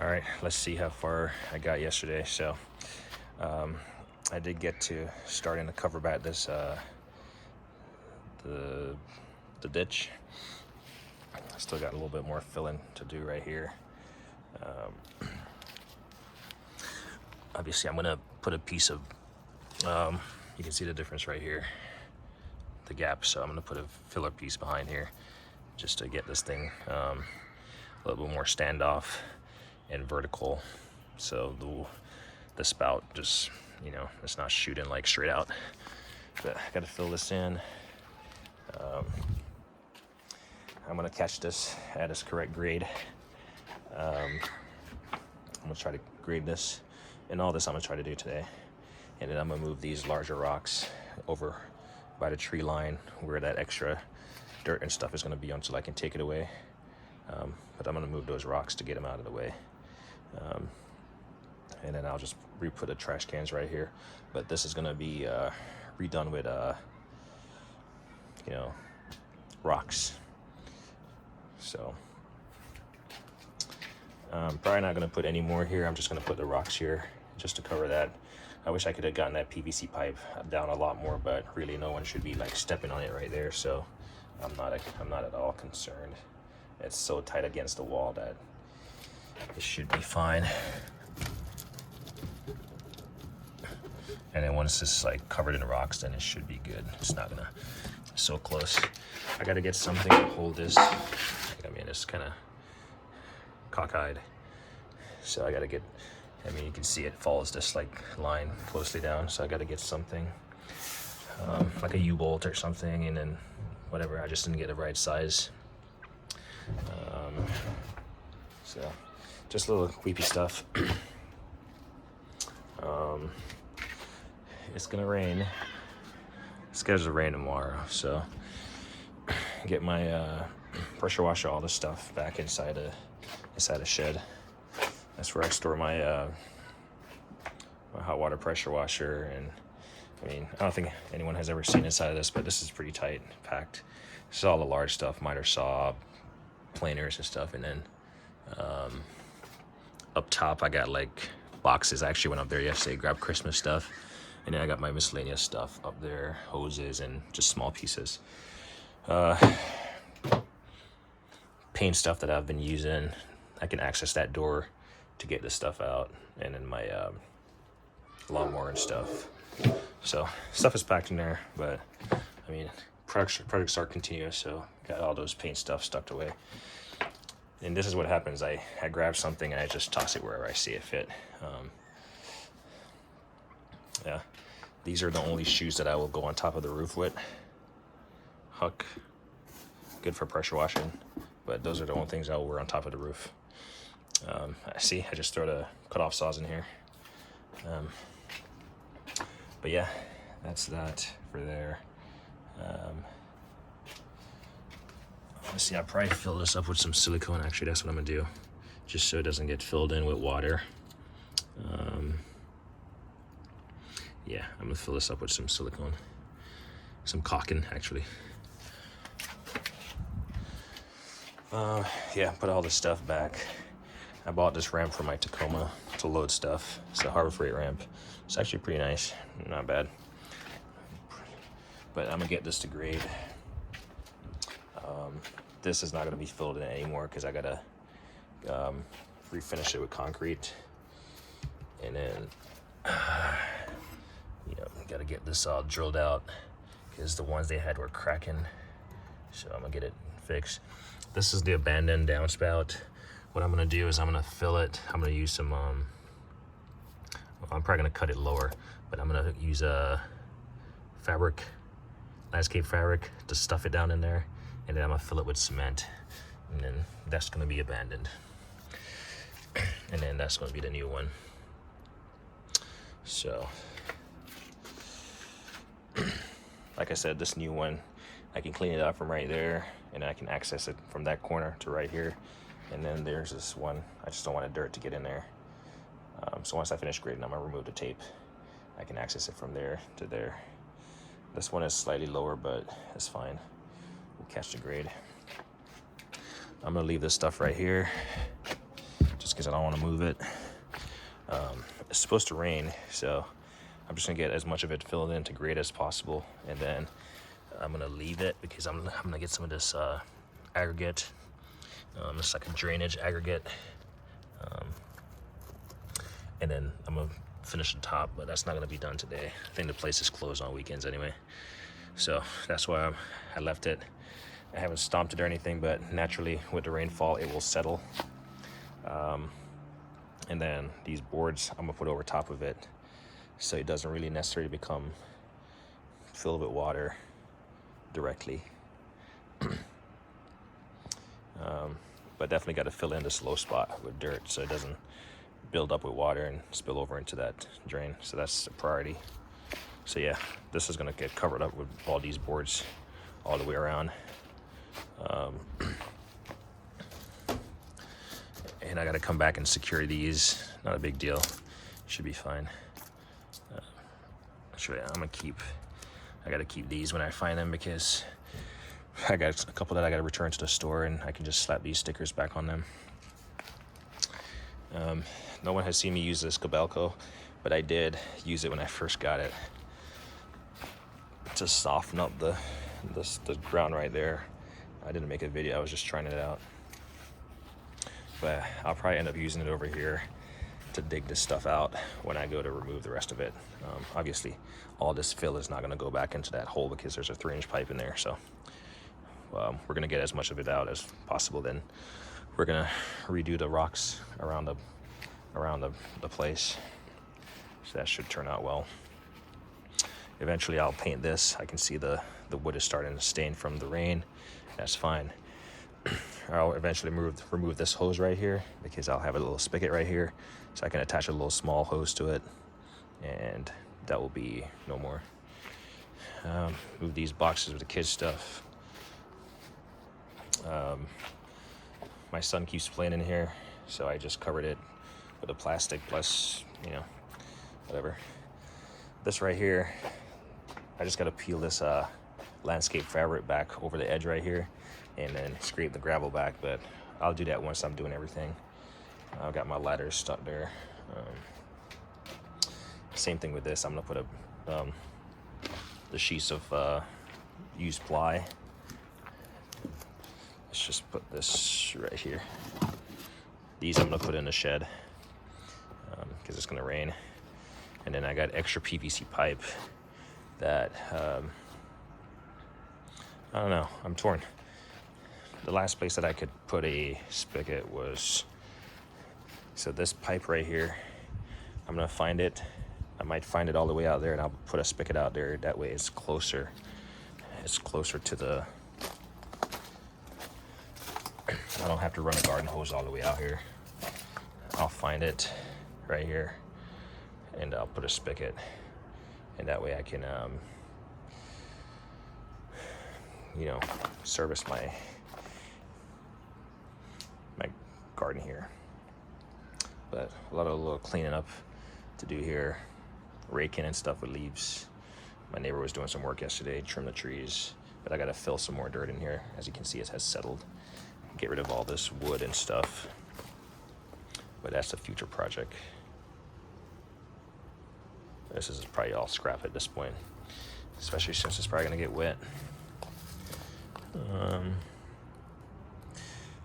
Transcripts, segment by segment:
All right, let's see how far I got yesterday. So I did get to starting to cover back this the ditch. I still got a little bit more filling to do right here. Obviously I'm gonna put a piece of you can see the difference right here, the gap. So I'm gonna put a filler piece behind here just to get this thing a little bit more standoff and vertical, so the spout just, you know, it's not shooting like straight out. But I gotta fill this in. I'm gonna catch this at its correct grade. I'm gonna try to grade this, and all this I'm gonna try to do today. And then I'm gonna move these larger rocks over by the tree line where that extra dirt and stuff is gonna be until I can take it away. But I'm gonna move those rocks to get them out of the way. And then I'll just re-put the trash cans right here. But this is gonna be redone with you know, rocks. So probably not gonna put any more here. I'm just gonna put the rocks here just to cover that. I wish I could have gotten that PVC pipe down a lot more, but really no one should be like stepping on it right there. So I'm not at all concerned. It's so tight against the wall that it should be fine. And then once it's like covered in rocks, then it should be good. It's not gonna, it's so close. I gotta get something to hold this. I mean, it's kind of cockeyed. So I gotta get, I mean, you can see it follows this like line closely down. So I gotta get something like a U-bolt or something, and then whatever. I just didn't get the right size. So just a little creepy stuff. It's gonna rain. It's scheduled to rain tomorrow, so get my pressure washer, all this stuff back inside a shed. That's where I store my my hot water pressure washer. And I mean, I don't think anyone has ever seen inside of this, but this is pretty tight packed. This is all the large stuff, miter saw, planers and stuff. And then up top I got like boxes. I actually went up there yesterday, grabbed Christmas stuff, and then I got my miscellaneous stuff up there, hoses and just small pieces. Paint stuff that I've been using. I can access that door to get this stuff out, and then my lawnmower and stuff. So stuff is packed in there, but I mean, projects are continuous, so got all those paint stuff stuck away. And this is what happens. I grab something and I just toss it wherever I see it fit. Yeah, these are the only shoes that I will go on top of the roof with. Huck, good for pressure washing, but those are the only things I will wear on top of the roof. I see, I just throw the cutoff saws in here. But yeah, that's that for there. Let's see, I'll probably fill this up with some silicone. Actually, that's what I'm gonna do, just so it doesn't get filled in with water. Yeah, I'm gonna fill this up with some silicone, some caulking actually. Yeah, put all this stuff back. I bought this ramp for my Tacoma to load stuff. It's a Harbor Freight ramp. It's actually pretty nice, not bad. But I'm gonna get this to grade. This is not gonna be filled in anymore because I gotta refinish it with concrete. And then, you know, gotta get this all drilled out because the ones they had were cracking. So I'm gonna get it fixed. This is the abandoned downspout. What I'm gonna do is I'm gonna fill it. I'm gonna use some, well, I'm probably gonna cut it lower, but I'm gonna use a fabric, landscape fabric, to stuff it down in there. And then I'm gonna fill it with cement. And then that's gonna be abandoned. And then that's gonna be the new one. So, like I said, this new one, I can clean it up from right there, and I can access it from that corner to right here. And then there's this one, I just don't want the dirt to get in there. So once I finish grading, I'm gonna remove the tape. I can access it from there to there. This one is slightly lower, but it's fine. We'll catch the grade. I'm gonna leave this stuff right here. Just because I don't want to move it. It's supposed to rain, so I'm just gonna get as much of it filled in to grade as possible, and then I'm gonna leave it because I'm gonna get some of this aggregate. It's like a drainage aggregate, and then I'm gonna finish the top, but that's not gonna be done today. I think the place is closed on weekends anyway, so that's why I left it. I haven't stomped it or anything, but naturally with the rainfall it will settle. And then these boards I'm gonna put over top of it, so it doesn't really necessarily become filled with water directly. But definitely got to fill in this low spot with dirt so it doesn't build up with water and spill over into that drain. So that's a priority. So yeah, this is gonna get covered up with all these boards all the way around. And I got to come back and secure these. Not a big deal. Should be fine. Actually, I got to keep these when I find them because I got a couple that I got to return to the store, and I can just slap these stickers back on them. No one has seen me use this Cabelco, but I did use it when I first got it to soften up the ground right there. I didn't make a video, I was just trying it out. But I'll probably end up using it over here to dig this stuff out when I go to remove the rest of it. Obviously, all this fill is not going to go back into that hole because there's a 3-inch pipe in there. So we're going to get as much of it out as possible. Then we're going to redo the rocks around the place. So that should turn out well. Eventually, I'll paint this. I can see the wood is starting to stain from the rain. That's fine. I'll eventually remove this hose right here because I'll have a little spigot right here, so I can attach a little small hose to it, and that will be no more. Move these boxes with the kids' stuff. My son keeps playing in here, so I just covered it with a plastic plus, whatever. This right here, I just got to peel this landscape fabric back over the edge right here and then scrape the gravel back, but I'll do that once I'm doing everything. I've got my ladders stuck there. Same thing with this. I'm gonna put the sheets of used ply. Let's just put this right here. These I'm gonna put in the shed because it's gonna rain. And then I got extra PVC pipe that I don't know, I'm torn. The last place that I could put a spigot was, so this pipe right here, I'm gonna find it. I might find it all the way out there, and I'll put a spigot out there. That way it's closer to the, I don't have to run a garden hose all the way out here. I'll find it right here, and I'll put a spigot, and that way I can service my garden here. But a lot of little cleaning up to do here, raking and stuff with leaves. My neighbor was doing some work yesterday, trim the trees, but I gotta fill some more dirt in here. As you can see, it has settled. Get rid of all this wood and stuff, but that's a future project. This is probably all scrap at this point, especially since it's probably gonna get wet.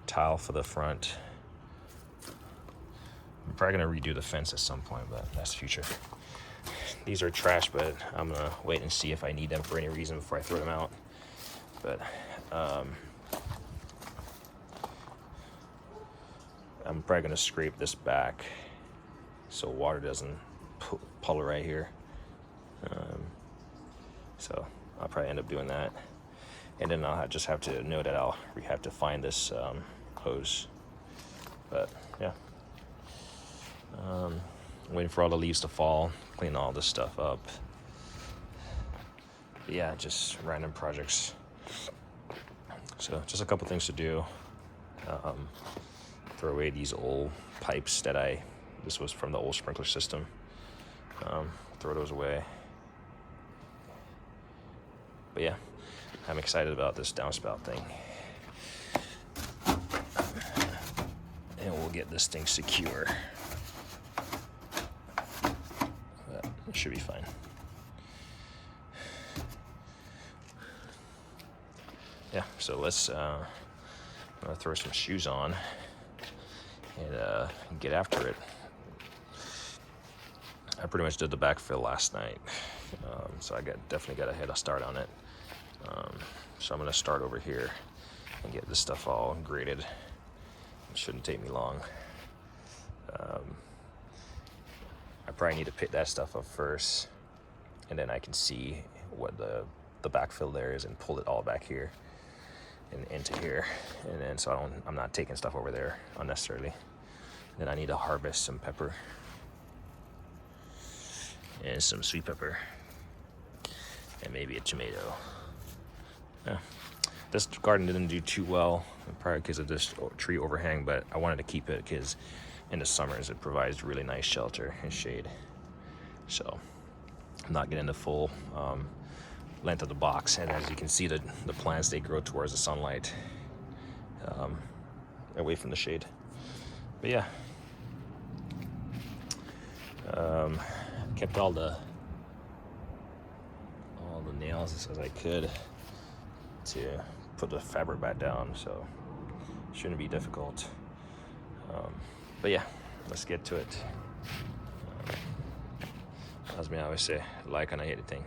Tile for the front. I'm probably gonna redo the fence at some point, but that's future. These are trash, but I'm gonna wait and see if I need them for any reason before I throw them out. But I'm probably gonna scrape this back so water doesn't pull right here. So I'll probably end up doing that. And then I'll just have to know that I'll have to find this hose. But yeah. Waiting for all the leaves to fall, clean all this stuff up. But yeah, just random projects. So just a couple things to do. Throw away these old pipes that this was from the old sprinkler system. Throw those away. But yeah, I'm excited about this downspout thing. And we'll get this thing secure. But it should be fine. Yeah, so let's I'm gonna throw some shoes on and get after it. I pretty much did the backfill last night, so I definitely got a head start on it. So I'm gonna start over here and get this stuff all graded. It shouldn't take me long. I probably need to pick that stuff up first, and then I can see what the backfill there is and pull it all back here and into here, and then so I'm not taking stuff over there unnecessarily. Then I need to harvest some pepper and some sweet pepper and maybe a tomato. Yeah. This garden didn't do too well, probably because of this tree overhang, but I wanted to keep it because in the summers it provides really nice shelter and shade. So I'm not getting the full length of the box, and as you can see, the plants, they grow towards the sunlight, away from the shade. But yeah, kept all the nails as I could to put the fabric back down, so it shouldn't be difficult. But yeah, let's get to it. As me always say, like and I hate the thing.